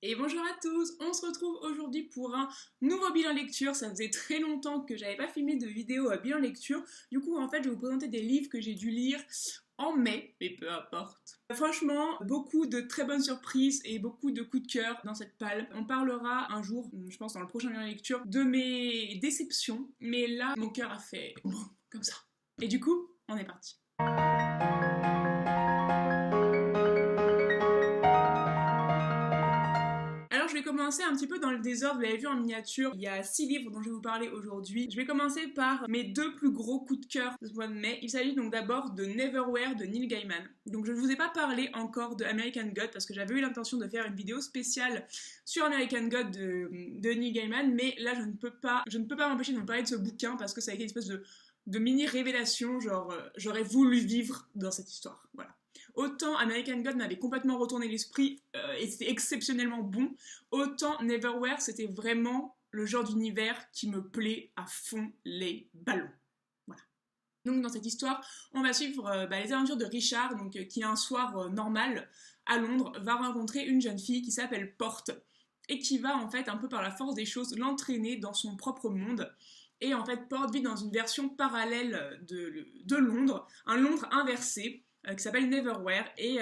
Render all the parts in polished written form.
Et bonjour à tous, on se retrouve aujourd'hui pour un nouveau bilan lecture. Ça faisait très longtemps que j'avais pas filmé de vidéo à bilan lecture. Du coup, en fait, je vais vous présenter des livres que j'ai dû lire en mai, mais peu importe. Franchement, beaucoup de très bonnes surprises et beaucoup de coups de cœur dans cette palle. On parlera un jour, je pense dans le prochain bilan lecture, de mes déceptions. Mais là, mon cœur a fait comme ça. Et du coup, on est parti. Alors je vais commencer un petit peu dans le désordre, vous l'avez vu en miniature, il y a 6 livres dont je vais vous parler aujourd'hui. Je vais commencer par mes 2 plus gros coups de cœur de ce mois de mai. Il s'agit donc d'abord de Neverwhere de Neil Gaiman. Donc je ne vous ai pas parlé encore de American God parce que j'avais eu l'intention de faire une vidéo spéciale sur American God de Neil Gaiman, mais là je ne peux pas m'empêcher de vous parler de ce bouquin parce que ça a été une espèce de mini révélation, genre j'aurais voulu vivre dans cette histoire, voilà. Autant American God m'avait complètement retourné l'esprit et c'était exceptionnellement bon, autant Neverwhere c'était vraiment le genre d'univers qui me plaît à fond les ballons. Voilà. Donc dans cette histoire, on va suivre les aventures de Richard, donc, qui un soir normal à Londres va rencontrer une jeune fille qui s'appelle Porte et qui va en fait un peu par la force des choses l'entraîner dans son propre monde. Et en fait, Porte vit dans une version parallèle de Londres, un Londres inversé, qui s'appelle Neverwhere, et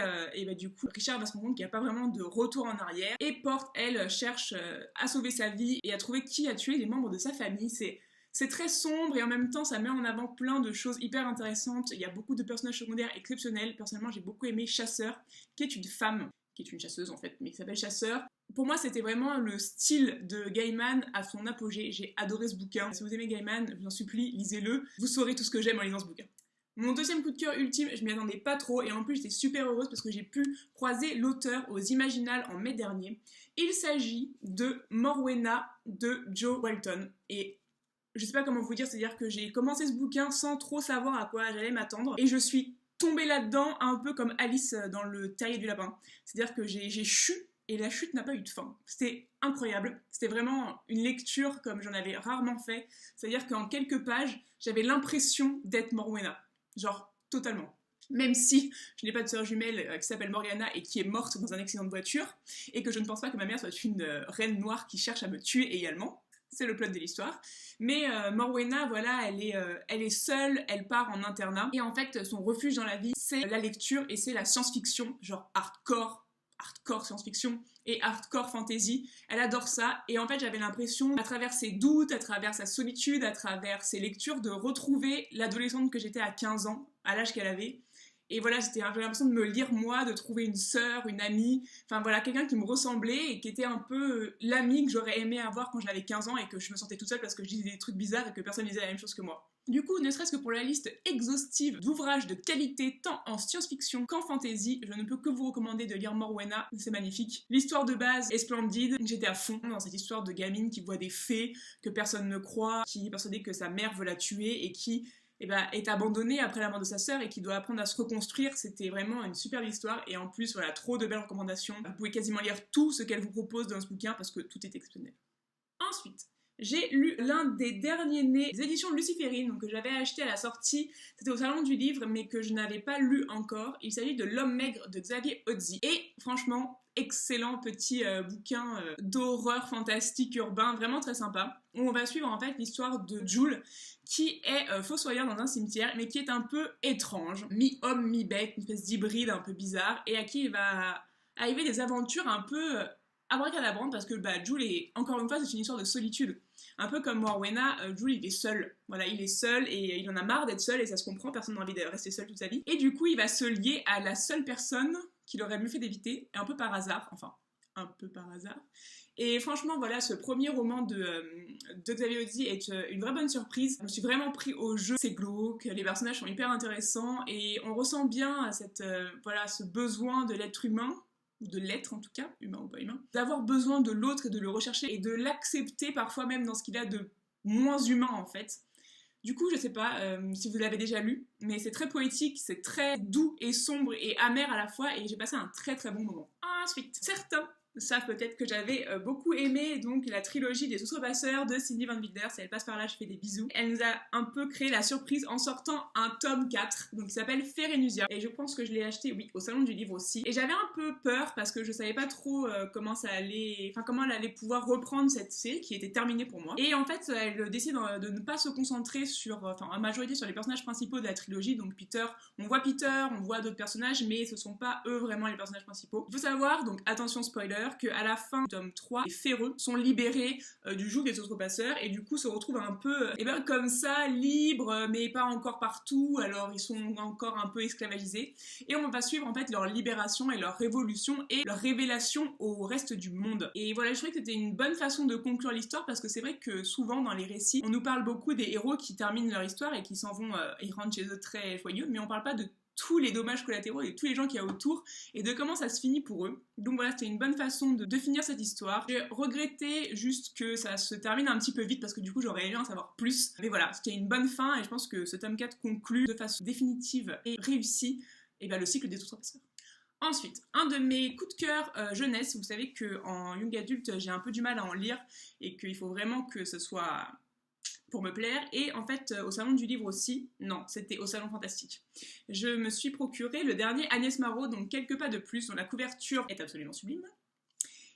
du coup Richard va se rendre compte qu'il n'y a pas vraiment de retour en arrière, et Porte, elle, cherche à sauver sa vie et à trouver qui a tué les membres de sa famille. C'est très sombre et en même temps ça met en avant plein de choses hyper intéressantes. Il y a beaucoup de personnages secondaires exceptionnels. Personnellement j'ai beaucoup aimé Chasseur, qui est une femme, qui est une chasseuse en fait, mais qui s'appelle Chasseur. Pour moi, c'était vraiment le style de Gaiman à son apogée. J'ai adoré ce bouquin. Si vous aimez Gaiman, je vous en supplie, lisez-le. Vous saurez tout ce que j'aime en lisant ce bouquin. Mon deuxième coup de cœur ultime, je m'y attendais pas trop et en plus j'étais super heureuse parce que j'ai pu croiser l'auteur aux Imaginales en mai dernier. Il s'agit de Morwena de Jo Walton et je sais pas comment vous dire, c'est-à-dire que j'ai commencé ce bouquin sans trop savoir à quoi j'allais m'attendre et je suis tombée là-dedans un peu comme Alice dans le terrier du lapin. C'est-à-dire que j'ai chu et la chute n'a pas eu de fin. C'était incroyable. C'était vraiment une lecture comme j'en avais rarement fait. C'est-à-dire qu'en quelques pages, j'avais l'impression d'être Morwena. Genre, totalement. Même si je n'ai pas de sœur jumelle qui s'appelle Morgana et qui est morte dans un accident de voiture, et que je ne pense pas que ma mère soit une reine noire qui cherche à me tuer également. C'est le plot de l'histoire. Mais Morwena, voilà, elle est seule, elle part en internat. Et en fait, son refuge dans la vie, c'est la lecture et c'est la science-fiction, genre hardcore science-fiction et hardcore fantasy. Elle adore ça et en fait j'avais l'impression, à travers ses doutes, à travers sa solitude, à travers ses lectures, de retrouver l'adolescente que j'étais à 15 ans, à l'âge qu'elle avait. Et voilà, j'avais l'impression de me lire moi, de trouver une sœur, une amie, enfin voilà, quelqu'un qui me ressemblait et qui était un peu l'amie que j'aurais aimé avoir quand j'avais 15 ans et que je me sentais toute seule parce que je disais des trucs bizarres et que personne disait la même chose que moi. Du coup, ne serait-ce que pour la liste exhaustive d'ouvrages de qualité tant en science-fiction qu'en fantasy, je ne peux que vous recommander de lire Morwena, c'est magnifique. L'histoire de base est splendide, j'étais à fond dans cette histoire de gamine qui voit des fées, que personne ne croit, qui est persuadée que sa mère veut la tuer et qui est abandonnée après la mort de sa sœur et qui doit apprendre à se reconstruire. C'était vraiment une superbe histoire et en plus, voilà, trop de belles recommandations. Vous pouvez quasiment lire tout ce qu'elle vous propose dans ce bouquin parce que tout est exceptionnel. Ensuite, j'ai lu l'un des derniers nés des éditions Luciférine, donc que j'avais acheté à la sortie, c'était au salon du livre, mais que je n'avais pas lu encore. Il s'agit de L'Homme maigre de Xavier Hodzi. Et franchement, excellent petit bouquin d'horreur fantastique urbain, vraiment très sympa, où on va suivre en fait l'histoire de Jules, qui est fossoyeur dans un cimetière, mais qui est un peu étrange, mi-homme, mi-bête, une espèce d'hybride un peu bizarre, et à qui il va arriver des aventures un peu abracadabrantes, parce que Jules est, encore une fois, c'est une histoire de solitude. Un peu comme Morwena, Jules il est seul. Voilà, il est seul et il en a marre d'être seul et ça se comprend, personne n'a envie de rester seul toute sa vie. Et du coup, il va se lier à la seule personne qu'il aurait mieux fait d'éviter, un peu par hasard, enfin, un peu par hasard. Et franchement, voilà, ce premier roman de Xavier Hodzi est une vraie bonne surprise. Je me suis vraiment pris au jeu, c'est glauque, les personnages sont hyper intéressants et on ressent bien ce besoin de l'être humain, de l'être en tout cas, humain ou pas humain, d'avoir besoin de l'autre et de le rechercher et de l'accepter parfois même dans ce qu'il a de moins humain en fait. Du coup, je sais pas si vous l'avez déjà lu, mais c'est très poétique, c'est très doux et sombre et amer à la fois et j'ai passé un très très bon moment. Ensuite, certains savent peut-être que j'avais beaucoup aimé donc la trilogie des Outrepasseurs de Cindy Van Wilders. Si elle passe par là, je fais des bisous. Elle nous a un peu créé la surprise en sortant un tome 4, donc qui s'appelle Ferenusia. Et je pense que je l'ai acheté, oui, au salon du livre aussi. Et j'avais un peu peur parce que je savais pas trop comment elle allait pouvoir reprendre cette série qui était terminée pour moi. Et en fait, elle décide de ne pas se concentrer sur, en majorité sur les personnages principaux de la trilogie. Donc Peter, on voit d'autres personnages, mais ce sont pas eux vraiment les personnages principaux. Il faut savoir, donc attention spoiler, qu'à la fin du tome 3, les Ferreux sont libérés du joug des Outrepasseurs et du coup se retrouvent un peu comme ça, libres, mais pas encore partout, alors ils sont encore un peu esclavagisés. Et on va suivre en fait leur libération et leur révolution et leur révélation au reste du monde. Et voilà, je trouvais que c'était une bonne façon de conclure l'histoire parce que c'est vrai que souvent dans les récits, on nous parle beaucoup des héros qui terminent leur histoire et qui s'en vont, ils rentrent chez eux très joyeux, mais on parle pas de tous les dommages collatéraux et tous les gens qu'il y a autour et de comment ça se finit pour eux. Donc voilà, c'était une bonne façon de finir cette histoire. J'ai regretté juste que ça se termine un petit peu vite parce que du coup j'aurais aimé en savoir plus. Mais voilà, c'était une bonne fin et je pense que ce tome 4 conclut de façon définitive et réussie le cycle des Outrepasseurs. Ensuite, un de mes coups de cœur jeunesse, vous savez qu'en young adulte j'ai un peu du mal à en lire et qu'il faut vraiment que ce soit pour me plaire, et en fait au salon du livre aussi, non, c'était au salon fantastique. Je me suis procuré le dernier Agnès Marot, donc quelques pas de plus, dont la couverture est absolument sublime,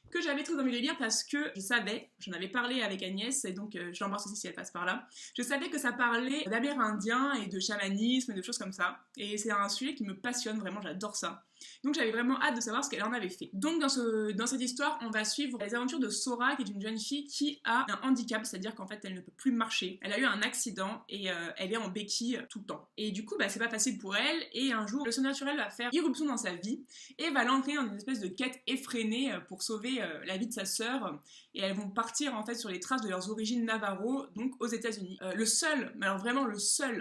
que j'avais très envie de lire parce que je savais, j'en avais parlé avec Agnès, et donc je l'embrasse aussi si elle passe par là, je savais que ça parlait d'amérindiens et de chamanisme et de choses comme ça, et c'est un sujet qui me passionne vraiment, j'adore ça. Donc j'avais vraiment hâte de savoir ce qu'elle en avait fait. Donc dans cette histoire, on va suivre les aventures de Sora, qui est une jeune fille qui a un handicap, c'est-à-dire qu'en fait elle ne peut plus marcher. Elle a eu un accident et elle est en béquille tout le temps. Et du coup, c'est pas facile pour elle, et un jour, le surnaturel va faire irruption dans sa vie et va l'entraîner dans une espèce de quête effrénée pour sauver la vie de sa sœur. Et elles vont partir en fait sur les traces de leurs origines Navarro, donc aux États-Unis. Le seul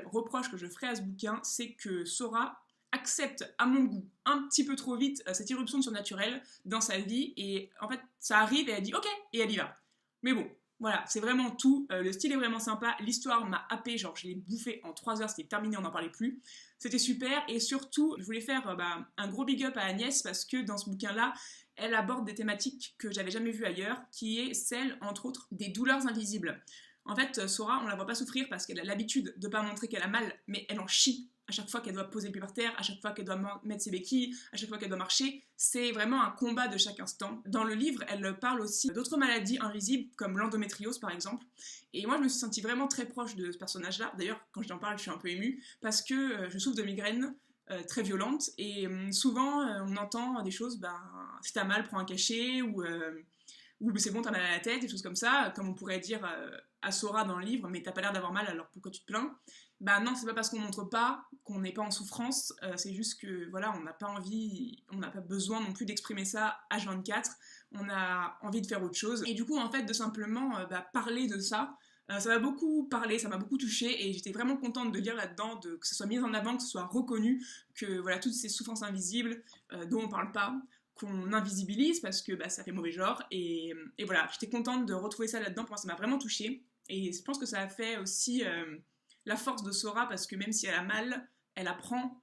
reproche que je ferai à ce bouquin, c'est que Sora accepte à mon goût un petit peu trop vite cette irruption de surnaturel dans sa vie, et en fait ça arrive et elle dit ok et elle y va. Mais bon, voilà, c'est vraiment tout, le style est vraiment sympa, l'histoire m'a happé, genre je l'ai bouffé en 3 heures, c'était terminé, on n'en parlait plus, c'était super, et surtout je voulais faire un gros big up à Agnès parce que dans ce bouquin là elle aborde des thématiques que j'avais jamais vues ailleurs, qui est celle entre autres des douleurs invisibles. En fait, Sora, on la voit pas souffrir parce qu'elle a l'habitude de pas montrer qu'elle a mal, mais elle en chie à chaque fois qu'elle doit poser le pied par terre, à chaque fois qu'elle doit mettre ses béquilles, à chaque fois qu'elle doit marcher. C'est vraiment un combat de chaque instant. Dans le livre, elle parle aussi d'autres maladies invisibles, comme l'endométriose par exemple. Et moi, je me suis sentie vraiment très proche de ce personnage-là. D'ailleurs, quand je t'en parle, je suis un peu émue, parce que je souffre de migraines très violentes, et souvent, on entend des choses, si t'as mal, prends un cachet, ou c'est bon, t'as mal à la tête, des choses comme ça, comme on pourrait dire à Sora dans le livre, mais t'as pas l'air d'avoir mal, alors pourquoi tu te plains? Non, c'est pas parce qu'on montre pas qu'on n'est pas en souffrance, c'est juste que voilà, on n'a pas envie, on n'a pas besoin non plus d'exprimer ça H24, on a envie de faire autre chose. Et du coup, en fait, de simplement parler de ça, ça m'a beaucoup parlé, ça m'a beaucoup touchée, et j'étais vraiment contente de lire là-dedans, que ce soit mis en avant, que ce soit reconnu, que voilà, toutes ces souffrances invisibles dont on parle pas, qu'on invisibilise parce que ça fait mauvais genre, et voilà, j'étais contente de retrouver ça là-dedans, pour moi ça m'a vraiment touchée, et je pense que ça a fait aussi la force de Sora, parce que même si elle a mal, elle apprend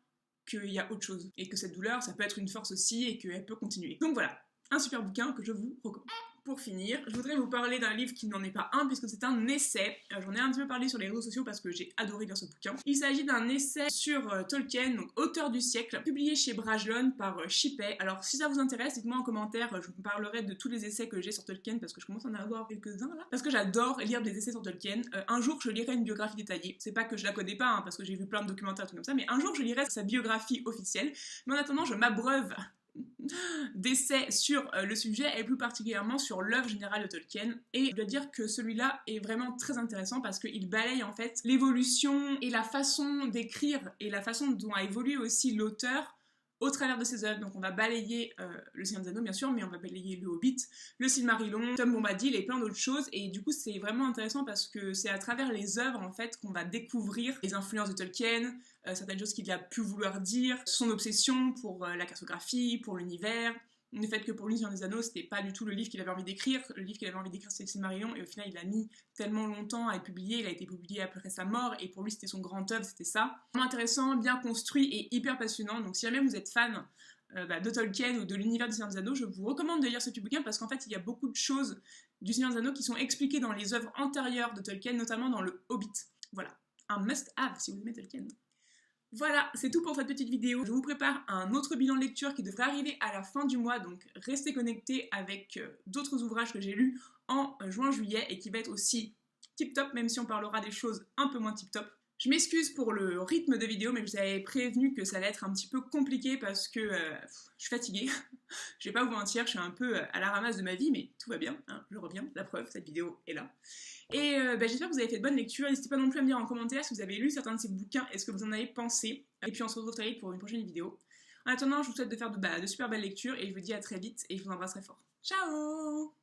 qu'il y a autre chose, et que cette douleur, ça peut être une force aussi, et qu'elle peut continuer. Donc voilà, un super bouquin que je vous recommande. Pour finir, je voudrais vous parler d'un livre qui n'en est pas un, puisque c'est un essai. J'en ai un petit peu parlé sur les réseaux sociaux parce que j'ai adoré lire ce bouquin. Il s'agit d'un essai sur Tolkien, donc auteur du siècle, publié chez Brajlon par Shippey. Alors si ça vous intéresse, dites-moi en commentaire, je vous parlerai de tous les essais que j'ai sur Tolkien, parce que je commence à en avoir quelques-uns là. Parce que j'adore lire des essais sur Tolkien. Un jour, je lirai une biographie détaillée. C'est pas que je la connais pas, parce que j'ai vu plein de documentaires et tout comme ça, mais un jour, je lirai sa biographie officielle. Mais en attendant, je m'abreuve d'essais sur le sujet, et plus particulièrement sur l'œuvre générale de Tolkien, et je dois dire que celui-là est vraiment très intéressant parce qu'il balaye en fait l'évolution et la façon d'écrire et la façon dont a évolué aussi l'auteur au travers de ses œuvres. Donc on va balayer le Seigneur des Anneaux bien sûr, mais on va balayer le Hobbit, le Silmarillion, Tom Bombadil et plein d'autres choses, et du coup c'est vraiment intéressant parce que c'est à travers les œuvres en fait qu'on va découvrir les influences de Tolkien, certaines choses qu'il a pu vouloir dire, son obsession pour la cartographie, pour l'univers, le fait que pour lui, Seigneur des Anneaux, c'était pas du tout le livre qu'il avait envie d'écrire. Le livre qu'il avait envie d'écrire, c'était le Silmarillion, et au final, il a mis tellement longtemps à être publié, il a été publié après sa mort, et pour lui, c'était son grand œuvre, c'était ça. Vraiment intéressant, bien construit et hyper passionnant. Donc si jamais vous êtes fan de Tolkien ou de l'univers du Seigneur des Anneaux, je vous recommande de lire ce petit bouquin parce qu'en fait il y a beaucoup de choses du Seigneur des Anneaux qui sont expliquées dans les œuvres antérieures de Tolkien, notamment dans le Hobbit. Voilà, un must-have si vous aimez Tolkien. Voilà, c'est tout pour cette petite vidéo. Je vous prépare un autre bilan de lecture qui devrait arriver à la fin du mois, donc restez connectés avec d'autres ouvrages que j'ai lus en juin-juillet et qui va être aussi tip-top, même si on parlera des choses un peu moins tip-top. Je m'excuse pour le rythme de vidéo, mais je vous avais prévenu que ça allait être un petit peu compliqué parce que je suis fatiguée. Je vais pas vous mentir, je suis un peu à la ramasse de ma vie, mais tout va bien, hein, je reviens, la preuve, cette vidéo est là. Et j'espère que vous avez fait de bonnes lectures. N'hésitez pas non plus à me dire en commentaire si vous avez lu certains de ces bouquins et ce que vous en avez pensé. Et puis on se retrouve très vite pour une prochaine vidéo. En attendant, je vous souhaite de faire de super belles lectures et je vous dis à très vite et je vous embrasse très fort. Ciao!